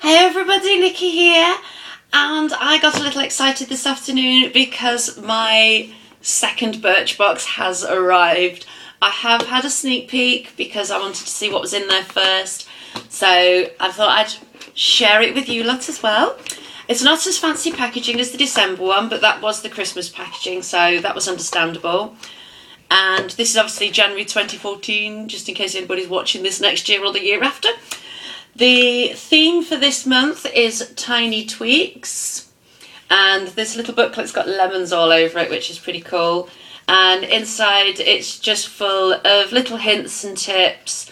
Hey everybody, Nikki here, and I got a little excited this afternoon because my second Birchbox has arrived. I have had a sneak peek because I wanted to see what was in there first, so I thought I'd share it with you lot as well. It's not as fancy packaging as the December one, but that was the Christmas packaging, so that was understandable. And this is obviously January 2014, just in case anybody's watching this next year or the year after. The theme for this month is Tiny Tweaks, and this little booklet's got lemons all over it, which is pretty cool. And inside it's just full of little hints and tips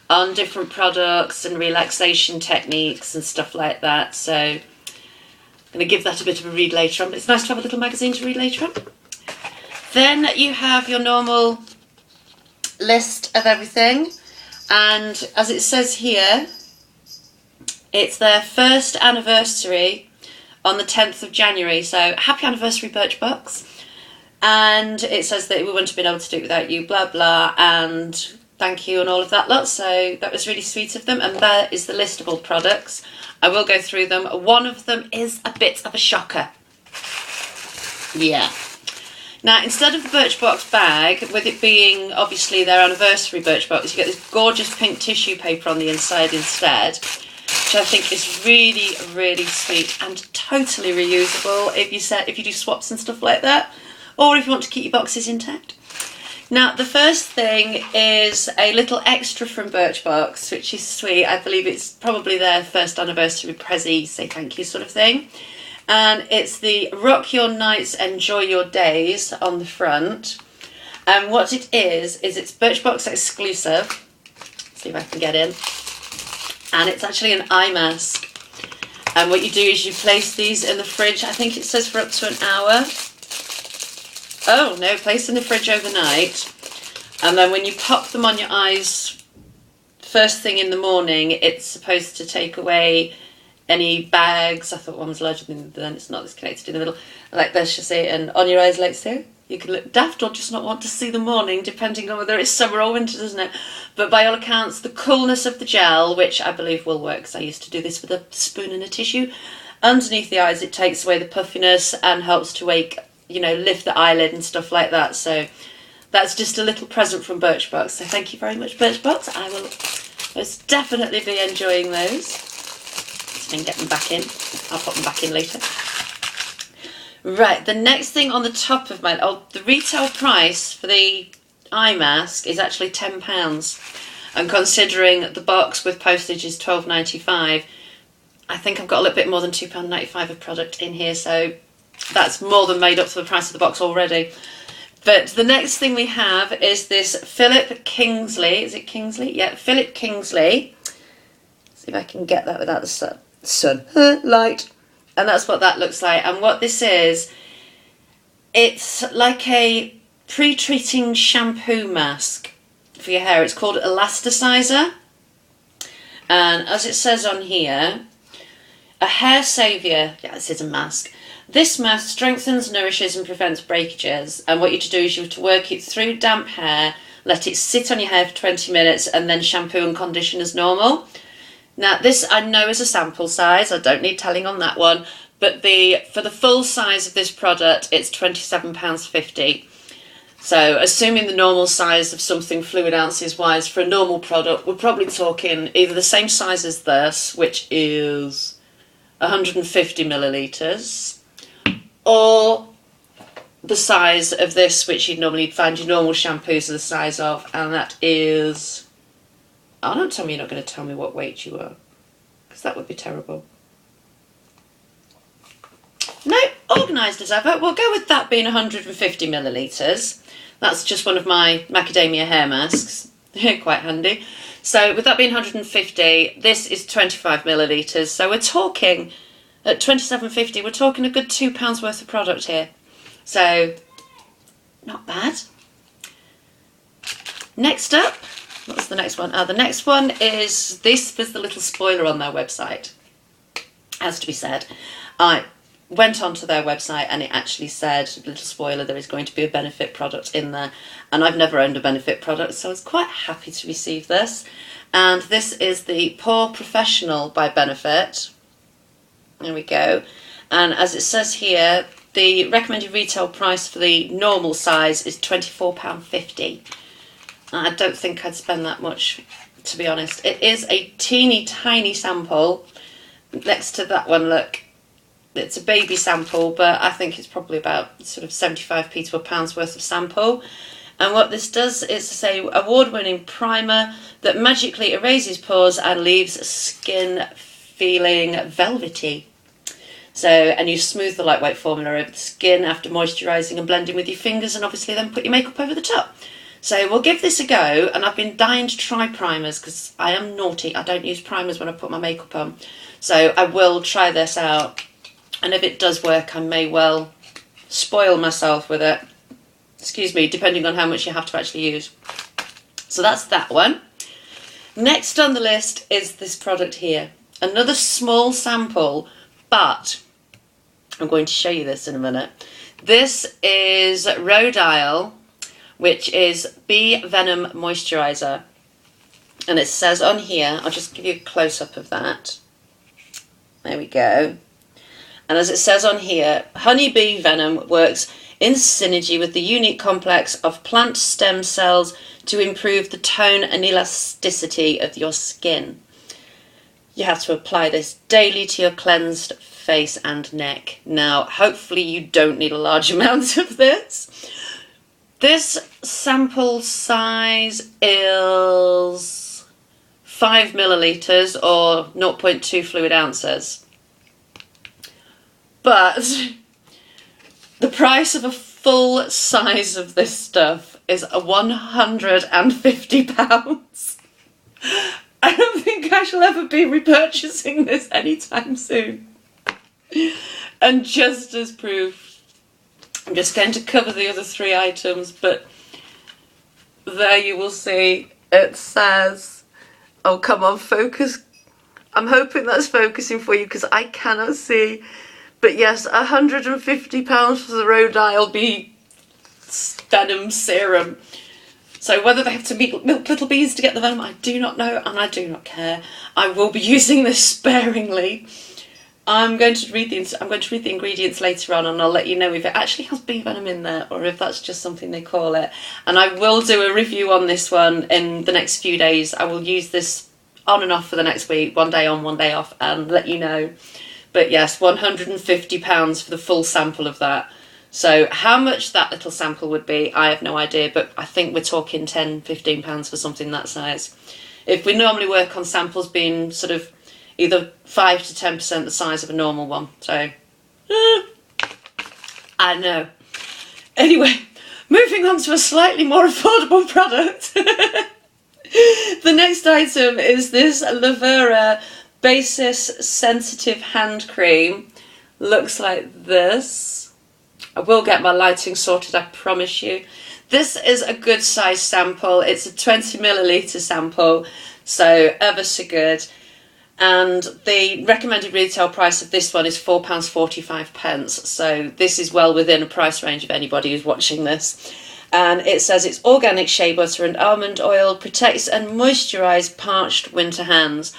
on different products and relaxation techniques and stuff like that. So I'm going to give that a bit of a read later on, but it's nice to have a little magazine to read later on. Then you have your normal list of everything, and as it says here, it's their first anniversary on the 10th of January, so happy anniversary Birchbox. And it says that we wouldn't have been able to do it without you, blah blah, and thank you and all of that lot, so that was really sweet of them. And there is the list of all products. I will go through them. One of them is a bit of a shocker. Yeah. Now, instead of the Birchbox bag, with it being obviously their anniversary Birchbox, you get this gorgeous pink tissue paper on the inside instead, which I think is really, really sweet and totally reusable if you do swaps and stuff like that, or if you want to keep your boxes intact. Now, the first thing is a little extra from Birchbox, which is sweet. I believe it's probably their first anniversary Prezi, say thank you sort of thing. And it's the Rock Your Nights, Enjoy Your Days on the front. And what it is it's Birchbox exclusive. Let's see if I can get in. And it's actually an eye mask. And what you do is you place these in the fridge. I think it says for up to an hour. Oh no, place in the fridge overnight. And then when you pop them on your eyes first thing in the morning, it's supposed to take away any bags. I thought one was larger than then it's not, it's connected in the middle. Like this, you see, and on your eyes like so. You can look daft or just not want to see the morning, depending on whether it's summer or winter, doesn't it? But by all accounts, the coolness of the gel, which I believe will work, because I used to do this with a spoon and a tissue, underneath the eyes, it takes away the puffiness and helps to lift the eyelid and stuff like that. So that's just a little present from Birchbox. So thank you very much, Birchbox. I will most definitely be enjoying those. So I can get them back in. I'll pop them back in later. Right, the next thing on the top of the retail price for the eye mask is actually £10. And considering the box with postage is £12.95, I think I've got a little bit more than £2.95 of product in here, so that's more than made up for the price of the box already. But the next thing we have is this Philip Kingsley. Is it Kingsley? Yeah, Philip Kingsley. Let's see if I can get that without the sun. Light. And that's what that looks like. And what this is, it's like a pre-treating shampoo mask for your hair. It's called Elasticizer. And as it says on here, a hair saviour. Yeah, this is a mask. This mask strengthens, nourishes and prevents breakages. And what you have to do is you have to work it through damp hair, let it sit on your hair for 20 minutes and then shampoo and condition as normal. Now this I know is a sample size, I don't need telling on that one, but for the full size of this product it's £27.50. So assuming the normal size of something fluid ounces wise for a normal product, we're probably talking either the same size as this, which is 150 millilitres, or the size of this, which you'd normally find your normal shampoos are the size of, and that is... Oh, don't tell me you're not going to tell me what weight you are, because that would be terrible. No, organised as ever. We'll go with that being 150 millilitres. That's just one of my macadamia hair masks. Quite handy. So with that being 150, this is 25 millilitres. So we're talking, at £27.50, we're talking a good £2 worth of product here. So, not bad. Next up, what's the next one? The next one is, this was the little spoiler on their website, has to be said. I went onto their website and it actually said, little spoiler, there is going to be a Benefit product in there. And I've never owned a Benefit product, so I was quite happy to receive this. And this is the Pore Professional by Benefit. There we go. And as it says here, the recommended retail price for the normal size is £24.50. I don't think I'd spend that much, to be honest. It is a teeny tiny sample. Next to that one, look, it's a baby sample, but I think it's probably about sort of 75p to £1 worth of sample. And what this does is a award-winning primer that magically erases pores and leaves skin feeling velvety. So, and you smooth the lightweight formula over the skin after moisturising and blending with your fingers, and obviously then put your makeup over the top. So we'll give this a go, and I've been dying to try primers because I am naughty. I don't use primers when I put my makeup on. So I will try this out, and if it does work, I may well spoil myself with it. Excuse me, depending on how much you have to actually use. So that's that one. Next on the list is this product here. Another small sample, but I'm going to show you this in a minute. This is Rhode Isle, which is Venom Moisturizer. And it says on here, I'll just give you a close-up of that. There we go. And as it says on here, honeybee venom works in synergy with the unique complex of plant stem cells to improve the tone and elasticity of your skin. You have to apply this daily to your cleansed face and neck. Now, hopefully you don't need a large amount of this. This sample size is 5 millilitres or 0.2 fluid ounces. But the price of a full size of this stuff is £150. I don't think I shall ever be repurchasing this anytime soon. And just as proof, I'm just going to cover the other 3 items, but there you will see it says, oh come on, focus. I'm hoping that's focusing for you because I cannot see. But yes, £150 for the Rhode Isle Venom Serum. So whether they have to milk little bees to get the venom, I do not know, and I do not care. I will be using this sparingly. I'm going to read the ingredients later on, and I'll let you know if it actually has bee venom in there or if that's just something they call it. And I will do a review on this one in the next few days. I will use this on and off for the next week, one day on, one day off, and let you know. But yes, £150 for the full sample of that. So how much that little sample would be, I have no idea, but I think we're talking £10, £15 for something that size. If we normally work on samples being sort of either 5 to 10% the size of a normal one. So, I know. Anyway, moving on to a slightly more affordable product. The next item is this Lavera Basis Sensitive Hand Cream. Looks like this. I will get my lighting sorted, I promise you. This is a good size sample. It's a 20 millilitre sample, so ever so good. And the recommended retail price of this one is £4.45. So this is well within a price range of anybody who's watching this. And it says it's organic shea butter and almond oil, protects and moisturise parched winter hands.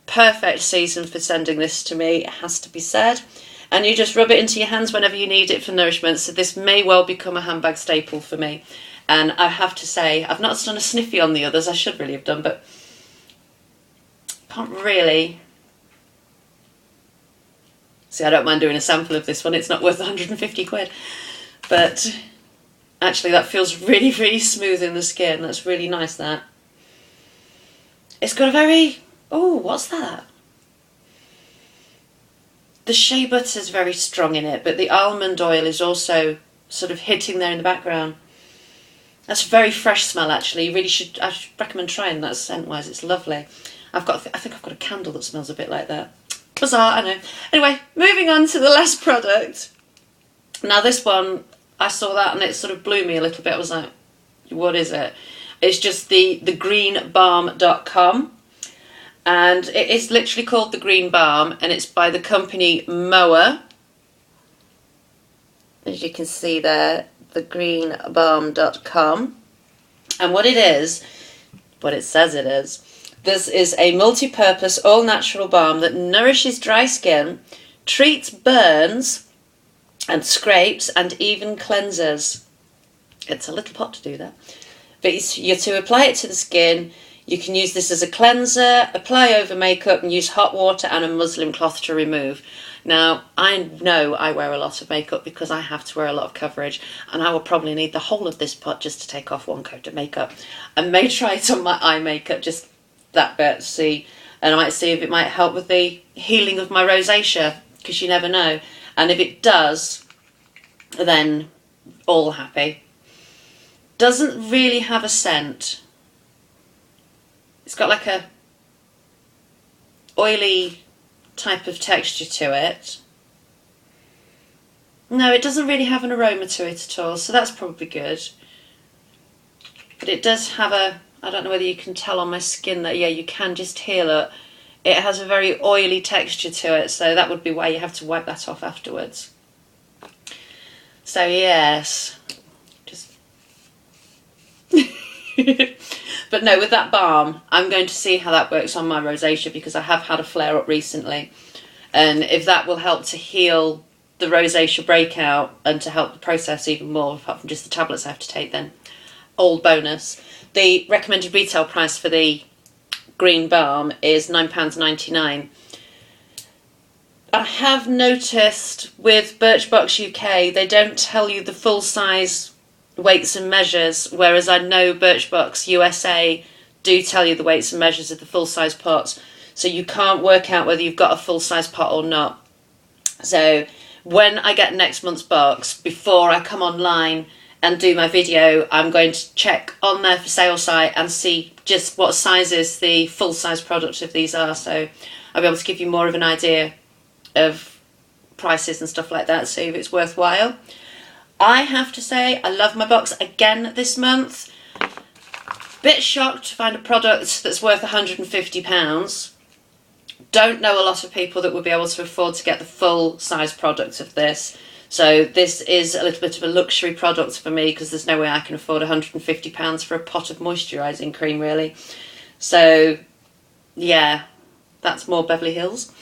Perfect season for sending this to me, it has to be said. And you just rub it into your hands whenever you need it for nourishment. So this may well become a handbag staple for me. And I have to say, I've not done a sniffy on the others. I should really have done, but can't really. See, I don't mind doing a sample of this one. It's not worth 150 quid. But actually, that feels really, really smooth in the skin. That's really nice, that. It's got a very... Oh, what's that? The shea butter is very strong in it, but the almond oil is also sort of hitting there in the background. That's a very fresh smell, actually. You really should. I should recommend trying that scent-wise. It's lovely. I think I've got a candle that smells a bit like that. Bizarre, I know. Anyway, moving on to the last product. Now this one, I saw that and it sort of blew me a little bit. I was like, what is it? It's just the greenbalm.com. And it is literally called the Green Balm, and it's by the company Moa. As you can see there, thegreenbalm.com. And what it is, what it says it is, this is a multi-purpose all-natural balm that nourishes dry skin, treats burns and scrapes and even cleanses. It's a little pot to do that. But you're to apply it to the skin. You can use this as a cleanser, apply over makeup, and use hot water and a muslin cloth to remove. Now, I know I wear a lot of makeup because I have to wear a lot of coverage, and I will probably need the whole of this pot just to take off one coat of makeup. I may try it on my eye makeup, just that bit, see, and I might see if it might help with the healing of my rosacea, because you never know. And if it does, then all happy. Doesn't really have a scent. It's got like a oily type of texture to it. No, it doesn't really have an aroma to it at all, so that's probably good. But it does have a, I don't know whether you can tell on my skin that, yeah, you can just hear that. It has a very oily texture to it, so that would be why you have to wipe that off afterwards. So yes, just... But no, with that balm, I'm going to see how that works on my rosacea, because I have had a flare up recently. And if that will help to heal the rosacea breakout and to help the process even more, apart from just the tablets I have to take, then all bonus. The recommended retail price for the green balm is £9.99. I have noticed with Birchbox UK, they don't tell you the full size weights and measures, whereas I know Birchbox USA do tell you the weights and measures of the full size pots, so you can't work out whether you've got a full size pot or not. So when I get next month's box, before I come online and do my video, I'm going to check on their for sale site and see just what sizes the full size products of these are, so I'll be able to give you more of an idea of prices and stuff like that, see if it's worthwhile. I have to say, I love my box again this month. Bit shocked to find a product that's worth £150. Don't know a lot of people that would be able to afford to get the full size product of this. So this is a little bit of a luxury product for me, because there's no way I can afford £150 for a pot of moisturising cream, really. So yeah, that's more Beverly Hills.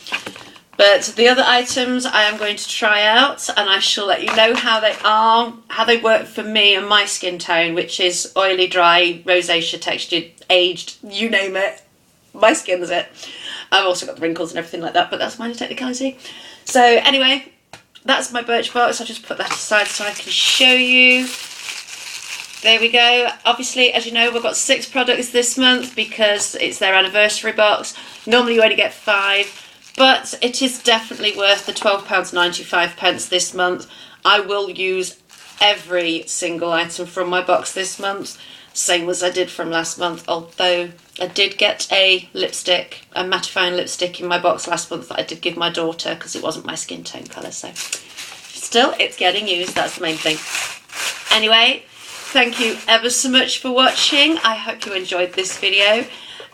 But the other items I am going to try out, and I shall let you know how they are, how they work for me and my skin tone, which is oily, dry, rosacea, textured, aged, you name it. My skin's it. I've also got the wrinkles and everything like that, but that's minor technicality. So anyway, that's my Birchbox. I'll just put that aside so I can show you. There we go. Obviously, as you know, we've got 6 products this month because it's their anniversary box. Normally you only get 5. But it is definitely worth the £12.95 this month. I will use every single item from my box this month, same as I did from last month, although I did get a lipstick, a mattifying lipstick in my box last month that I did give my daughter because it wasn't my skin tone colour, so still, it's getting used, that's the main thing. Anyway, thank you ever so much for watching. I hope you enjoyed this video.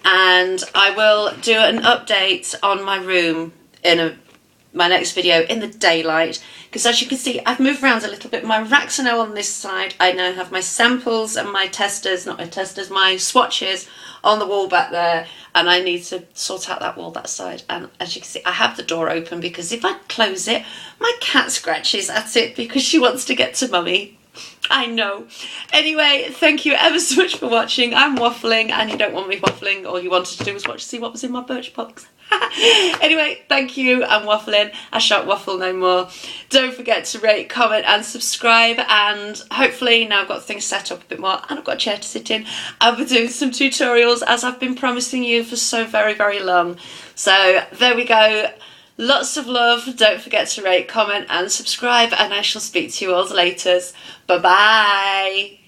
And I will do an update on my room in my next video in the daylight, because as you can see, I've moved around a little bit. My racks are now on this side. I now have my samples and my testers, not my testers, my swatches on the wall back there, and I need to sort out that wall that side. And as you can see, I have the door open because if I close it, my cat scratches at it because she wants to get to mummy. I know. Anyway, thank you ever so much for watching. I'm waffling and you don't want me waffling. All you wanted to do was watch to see what was in my Birchbox. Anyway, thank you. I'm waffling. I shan't waffle no more. Don't forget to rate, comment and subscribe, and hopefully now I've got things set up a bit more and I've got a chair to sit in, I'll be doing some tutorials as I've been promising you for so very, very long. So there we go. Lots of love. Don't forget to rate, comment and subscribe, and I shall speak to you all later. Bye bye.